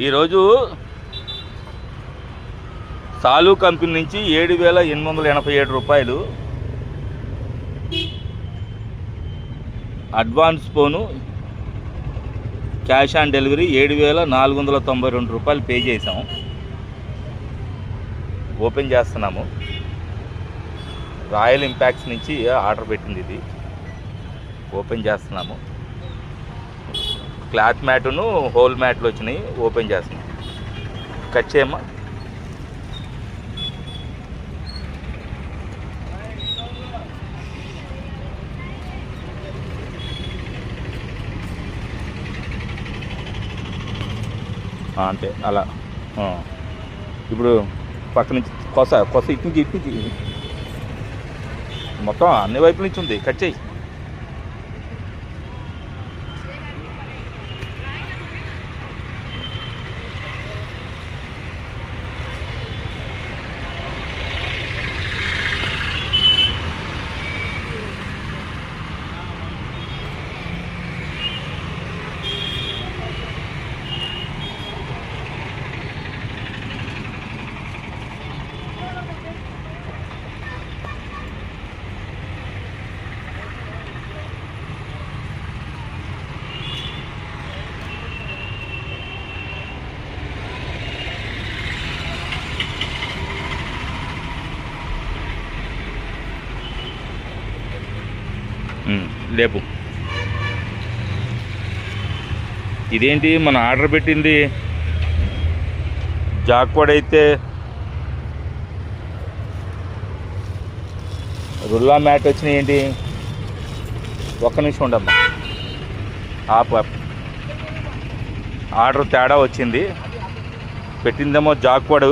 ఈరోజు సాలు కంపెనీ నుంచి 7,887 రూపాయలు advance phone, cash on delivery 7,492 రూపాయలు పే చేసాం. ఓపెన్ చేస్తున్నాము. రాయల్ ఇంపాక్ట్స్ నుంచి ఆర్డర్ పెట్టింది ఇది. ఓపెన్ చేస్తున్నాము. క్లాత్ మ్యాటును హోల్ మ్యాట్లు వచ్చినాయి. ఓపెన్ చేస్తున్నాం. కట్ చేయమ్మా. అంతే అలా. ఇప్పుడు పక్క నుంచి కొస ఇటు నుంచి మొత్తం అన్ని వైపుల నుంచి ఉంది. కట్ చేయి. లేపు. ఇదేంటి మన ఆర్డర్ పెట్టింది జాక్వాడ్ అయితే రుల్లా మ్యాట్ వచ్చినాయి. ఏంటి ఒక్క నిమిషం ఉండమ్మా. ఆప్ ఆర్డర్ తేడా వచ్చింది. పెట్టిందేమో జాక్వాడ్,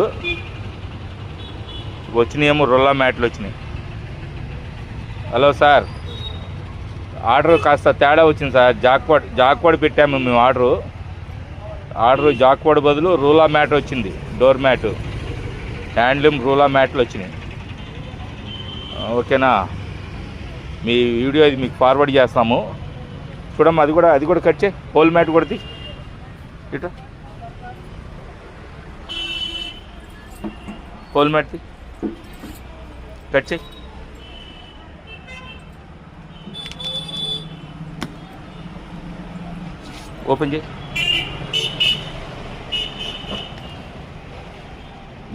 వచ్చినాయేమో రుల్లా మ్యాట్లు వచ్చినాయి. హలో సార్, ఆర్డర్ కాస్త తేడా వచ్చింది సార్. జాక్వాడ్ పెట్టాము మేము. ఆర్డర్ జాక్వాడ్ బదులు రూలా మ్యాట్ వచ్చింది. డోర్ మ్యాట్, హ్యాండ్లూమ్ రూలా మ్యాట్లు వచ్చినాయి. ఓకేనా? మీ వీడియో ఇది మీకు ఫార్వర్డ్ చేస్తాము. చూడమ్మా, అది కూడా కట్ చేయి. హోల్ మ్యాట్ కొడితే ఇటు హోల్ మ్యాట్ కట్ చేయి. ఓపెన్ చేయి.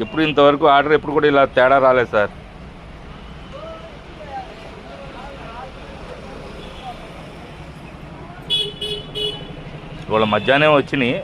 ఎప్పుడు ఇంతవరకు ఆర్డర్ ఎప్పుడు కూడా ఇలా తేడా రాలేదు సార్. ఇవాళ మధ్యాహ్నం వచ్చినాయి.